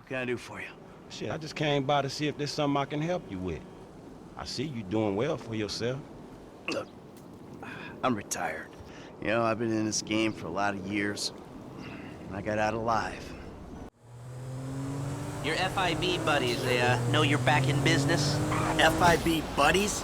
What can I do for you? Shit, I just came by to see if there's something I can help you with. I see you doing well for yourself. Look, I'm retired. You know, I've been in this game for a lot of years, and I got out alive. Your FIB buddies, they know you're back in business? FIB buddies?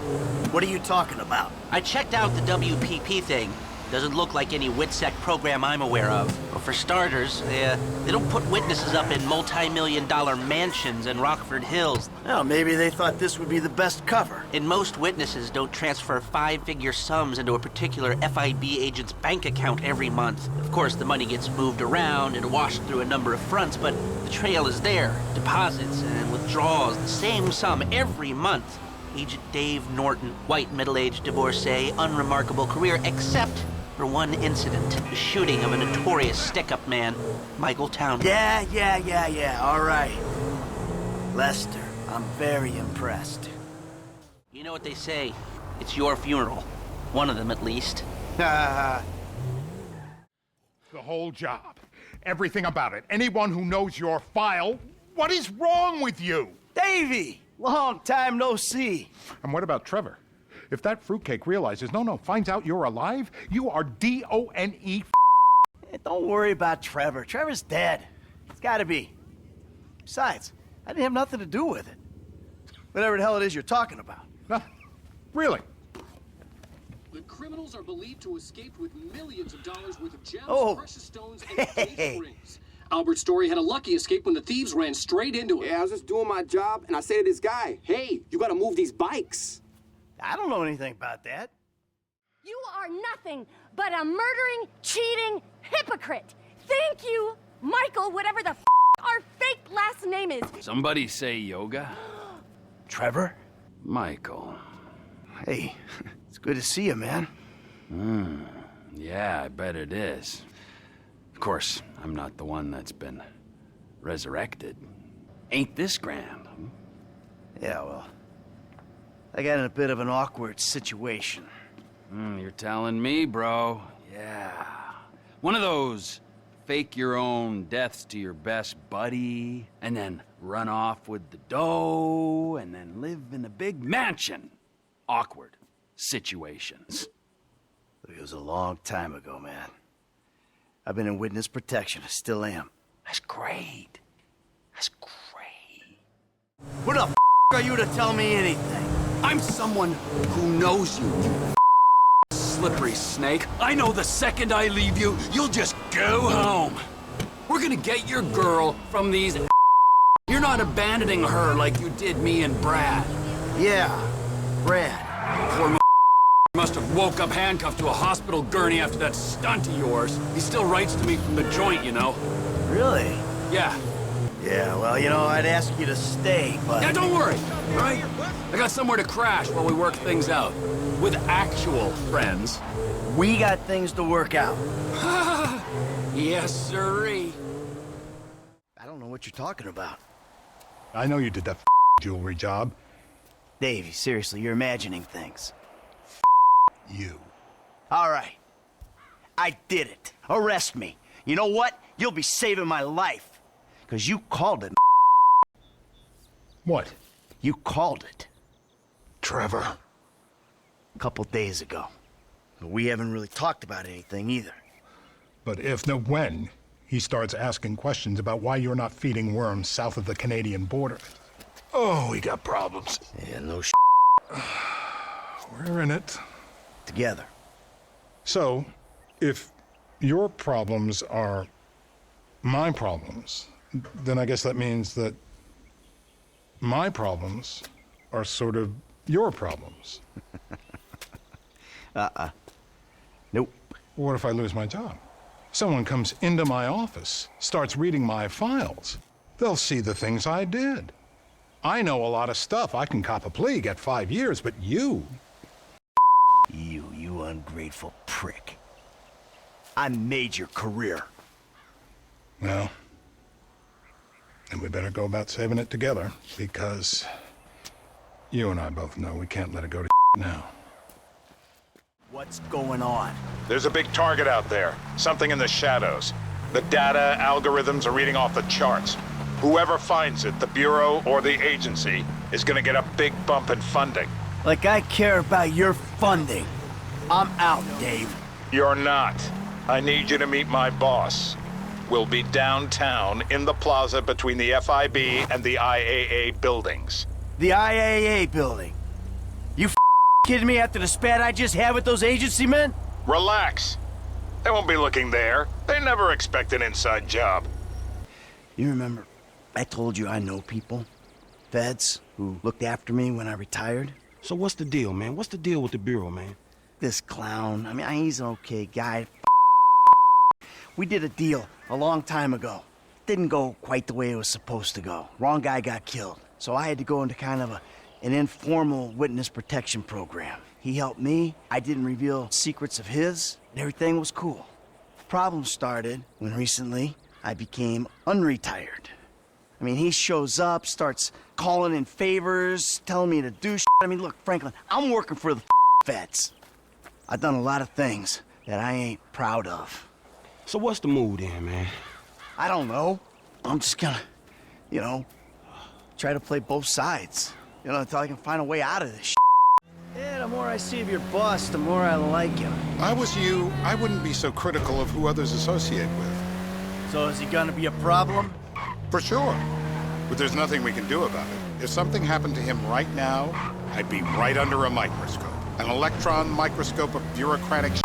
What are you talking about? I checked out the WPP thing. Doesn't look like any WITSEC program I'm aware of. But for starters, they don't put witnesses up in multi-million-dollar mansions in Rockford Hills. Well, maybe they thought this would be the best cover. And most witnesses don't transfer five-figure sums into a particular FIB agent's bank account every month. Of course, the money gets moved around and washed through a number of fronts, but the trail is there. Deposits and withdrawals, the same sum every month. Agent Dave Norton, white middle-aged divorcee, unremarkable career, except for one incident, the shooting of a notorious stick-up man, Michael Townley. Yeah, all right. Lester, I'm very impressed. You know what they say, it's your funeral. One of them, at least. The whole job. Everything about it. Anyone who knows your file, what is wrong with you? Davey! Long time no see. And what about Trevor? If that fruitcake realizes, finds out you're alive, you are D-O-N-E. Hey, don't worry about Trevor. Trevor's dead. It's gotta be. Besides, I didn't have nothing to do with it. Whatever the hell it is you're talking about. No, really? The criminals are believed to have escaped with millions of dollars worth of gems, precious stones, and engagement rings. Albert Story had a lucky escape when the thieves ran straight into him. Yeah, I was just doing my job, and I say to this guy, hey, you gotta move these bikes. I don't know anything about that. You are nothing but a murdering, cheating hypocrite. Thank you, Michael, whatever the our fake last name is. Somebody say yoga? Trevor? Michael. Hey, it's good to see you, man. Yeah, I bet it is. Of course, I'm not the one that's been resurrected. Ain't this grand? Yeah, well, I got in a bit of an awkward situation. You're telling me, bro. Yeah. One of those fake your own deaths to your best buddy, and then run off with the dough, and then live in a big mansion. Awkward situations. It was a long time ago, man. I've been in witness protection. I still am. That's great. That's great. Who the are you to tell me anything? I'm someone who knows you, you slippery snake. I know the second I leave you, you'll just go home. We're gonna get your girl from these. You're not abandoning her like you did me and Brad. Yeah, Brad. Poor must have woke up handcuffed to a hospital gurney after that stunt of yours. He still writes to me from the joint, you know. Really? Yeah. Yeah, well, you know, I'd ask you to stay, but... Yeah, don't worry, all right? I got somewhere to crash while we work things out. With actual friends. We got things to work out. Yes, sirree. I don't know what you're talking about. I know you did that jewelry job. Davey, seriously, you're imagining things. You. All right. I did it. Arrest me. You know what? You'll be saving my life. Because you called it. What? You called it. Trevor. A couple days ago. We haven't really talked about anything either. But if, no, when, he starts asking questions about why you're not feeding worms south of the Canadian border. Oh, we got problems. Yeah, no We're in it. Together. So, if your problems are my problems, then I guess that means that my problems are sort of your problems. Nope. What if I lose my job? Someone comes into my office, starts reading my files. They'll see the things I did. I know a lot of stuff. I can cop a plea, get 5 years, but you... You ungrateful prick. I made your career. Well, then we better go about saving it together, because you and I both know we can't let it go to now. What's going on? There's a big target out there. Something in the shadows. The data algorithms are reading off the charts. Whoever finds it, the Bureau or the agency, is gonna get a big bump in funding. Like I care about your funding. I'm out, Dave. You're not. I need you to meet my boss. We'll be downtown in the plaza between the FIB and the IAA buildings. The IAA building. You kidding me after the spat I just had with those agency men? Relax. They won't be looking there. They never expect an inside job. You remember, I told you I know people, feds, who looked after me when I retired? So what's the deal, man? What's the deal with the Bureau, man? This clown, I mean, he's an okay guy. We did a deal a long time ago. Didn't go quite the way it was supposed to go. Wrong guy got killed. So I had to go into kind of an informal witness protection program. He helped me, I didn't reveal secrets of his, and everything was cool. Problem started when recently I became unretired. I mean, he shows up, starts calling in favors, telling me to do shit. I mean, look, Franklin, I'm working for the feds. I've done a lot of things that I ain't proud of. So what's the mood then, man? I don't know. I'm just gonna, try to play both sides. Until I can find a way out of this shit. Yeah, the more I see of your boss, the more I like him. If I was you, I wouldn't be so critical of who others associate with. So is he gonna be a problem? For sure. But there's nothing we can do about it. If something happened to him right now, I'd be right under a microscope. An electron microscope of bureaucratic shit.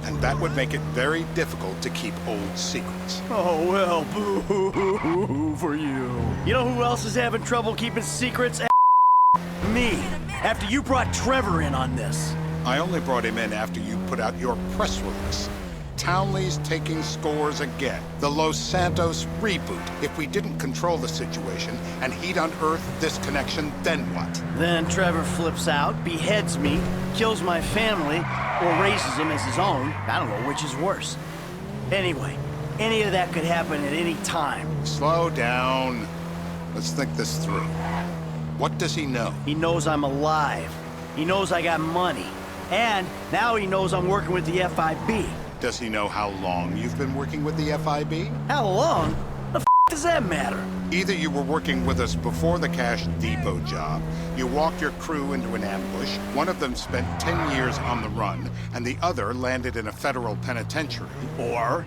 And that would make it very difficult to keep old secrets. Oh, well, boo for you. You know who else is having trouble keeping secrets? Me. After you brought Trevor in on this. I only brought him in after you put out your press release. Townley's taking scores again. The Los Santos reboot. If we didn't control the situation and he'd unearthed this connection, then what? Then Trevor flips out, beheads me, kills my family, or raises him as his own. I don't know which is worse. Anyway, any of that could happen at any time. Slow down. Let's think this through. What does he know? He knows I'm alive. He knows I got money. And now he knows I'm working with the FIB. Does he know how long you've been working with the FIB? How long? The f does that matter? Either you were working with us before the Cash Depot job, you walked your crew into an ambush, one of them spent 10 years on the run, and the other landed in a federal penitentiary. Or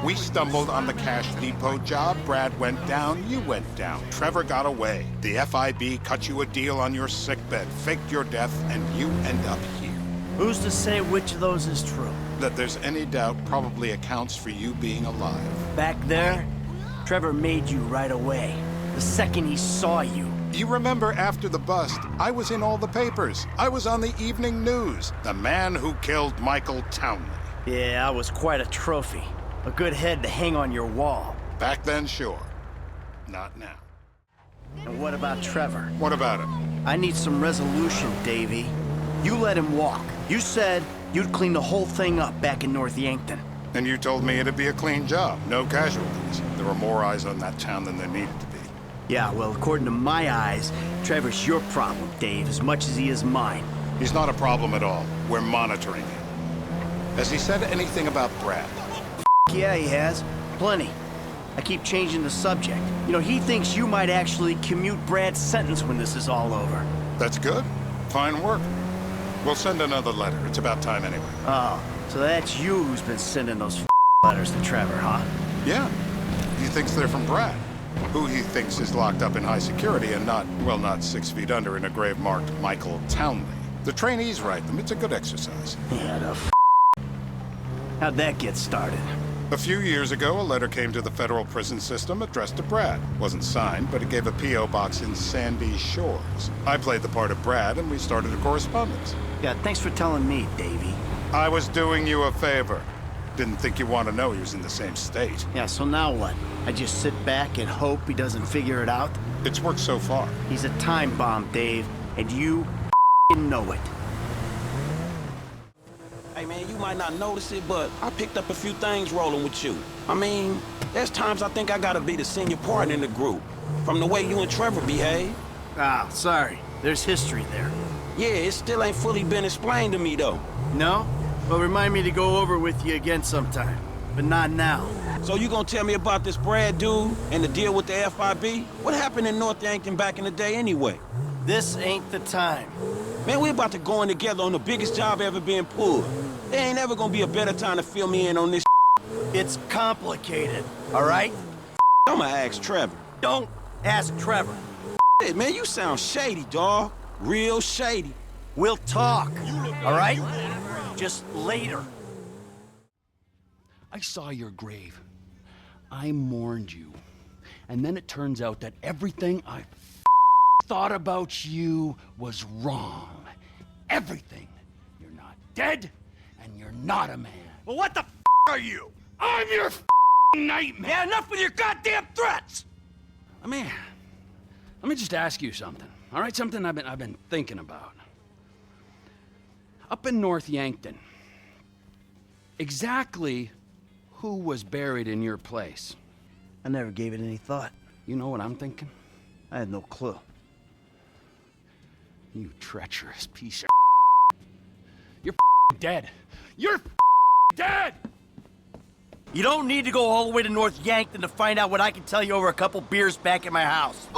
we stumbled on the Cash Depot job, Brad went down, you went down. Trevor got away. The FIB cut you a deal on your sickbed, faked your death, and you end up here. Who's to say which of those is true? That there's any doubt probably accounts for you being alive. Back there, Trevor made you right away. The second he saw you. You remember after the bust, I was in all the papers. I was on the evening news. The man who killed Michael Townley. Yeah, I was quite a trophy. A good head to hang on your wall. Back then, sure. Not now. And what about Trevor? What about it? I need some resolution, Davey. You let him walk. You said you'd clean the whole thing up back in North Yankton. And you told me it'd be a clean job, no casualties. There were more eyes on that town than there needed to be. Yeah, well, according to my eyes, Trevor's your problem, Dave, as much as he is mine. He's not a problem at all. We're monitoring him. Has he said anything about Brad? Yeah, he has. Plenty. I keep changing the subject. He thinks you might actually commute Brad's sentence when this is all over. That's good. Fine work. We'll send another letter. It's about time anyway. Oh, so that's you who's been sending those letters to Trevor, huh? Yeah. He thinks they're from Brad, who he thinks is locked up in high security and not 6 feet under in a grave marked Michael Townley. The trainees write them. It's a good exercise. Yeah, the How'd that get started? A few years ago, a letter came to the federal prison system addressed to Brad. Wasn't signed, but it gave a P.O. box in Sandy Shores. I played the part of Brad, and we started a correspondence. Yeah, thanks for telling me, Davey. I was doing you a favor. Didn't think you want to know he was in the same state. Yeah, so now what? I just sit back and hope he doesn't figure it out? It's worked so far. He's a time bomb, Dave, and you know it. Hey man, you might not notice it, but I picked up a few things rolling with you. I mean, there's times I think I gotta be the senior partner in the group, from the way you and Trevor behave. Ah, sorry. There's history there. Yeah, it still ain't fully been explained to me though. No? Well, remind me to go over with you again sometime. but not now. So you gonna tell me about this Brad dude and the deal with the FIB? What happened in North Yankton back in the day anyway? This ain't the time. Man, we about to go in together on the biggest job ever being pulled. There ain't ever gonna be a better time to fill me in on this. It's complicated, all right? I'ma ask Trevor. Don't ask Trevor. Hey, man, you sound shady, dawg. Real shady. We'll talk, all right? Just later. I saw your grave. I mourned you. And then it turns out that everything I thought about you was wrong. Everything. You're not dead, and you're not a man. Well, what the are you? I'm your nightmare. Yeah, enough with your goddamn threats! I mean, let me just ask you something. All right, something I've been thinking about. Up in North Yankton, exactly who was buried in your place? I never gave it any thought. You know what I'm thinking? I had no clue. You treacherous piece of You're dead. You're dead! You don't need to go all the way to North Yankton to find out what I can tell you over a couple beers back at my house.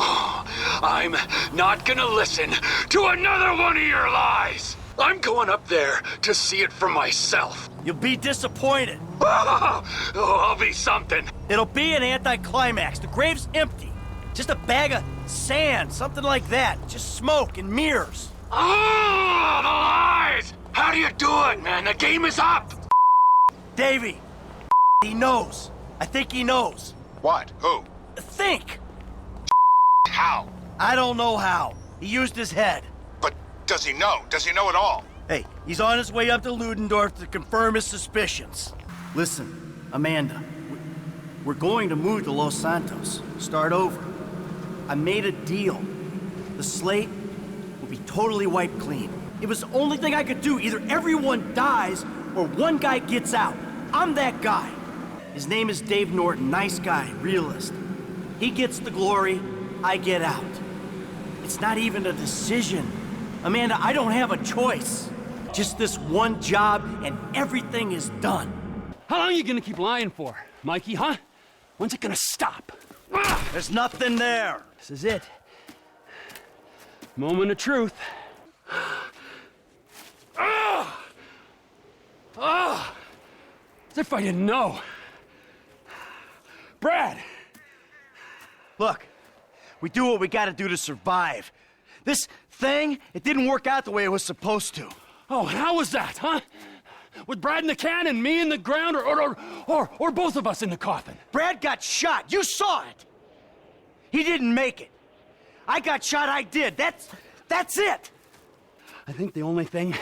I'm not gonna listen to another one of your lies. I'm going up there to see it for myself. You'll be disappointed. Oh, I'll be something. It'll be an anticlimax. The grave's empty. Just a bag of sand, something like that. Just smoke and mirrors. Oh, the lies! How do you do it, man? The game is up. Davey, he knows. I think he knows. What? Who? Think. How? I don't know how. He used his head. But does he know? Does he know it all? Hey, he's on his way up to Ludendorff to confirm his suspicions. Listen, Amanda, we're going to move to Los Santos. Start over. I made a deal. The slate will be totally wiped clean. It was the only thing I could do. Either everyone dies or one guy gets out. I'm that guy. His name is Dave Norton. Nice guy, realist. He gets the glory, I get out. It's not even a decision. Amanda, I don't have a choice. Just this one job and everything is done. How long are you gonna keep lying for, Mikey, huh? When's it gonna stop? There's nothing there. This is it. Moment of truth. As if I didn't know. Brad! Look, we do what we gotta do to survive. This thing, it didn't work out the way it was supposed to. Oh, and how was that, huh? With Brad in the can and me in the ground, or both of us in the coffin? Brad got shot. You saw it. He didn't make it. I got shot. I did. That's it. I think the only thing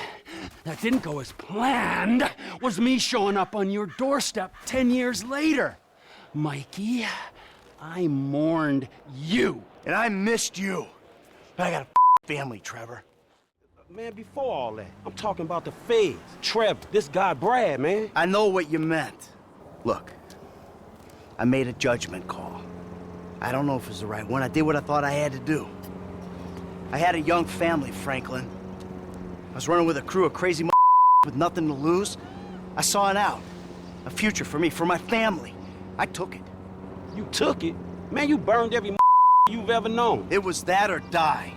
that didn't go as planned was me showing up on your doorstep 10 years later. Mikey, I mourned you. And I missed you. But I got a family, Trevor. Man, before all that, I'm talking about the feds. Trevor, this guy Brad, man. I know what you meant. Look, I made a judgment call. I don't know if it was the right one. I did what I thought I had to do. I had a young family, Franklin. I was running with a crew of crazy with nothing to lose. I saw an out. A future for me, for my family. I took it. You took it? Man, you burned every you've ever known. It was that or die.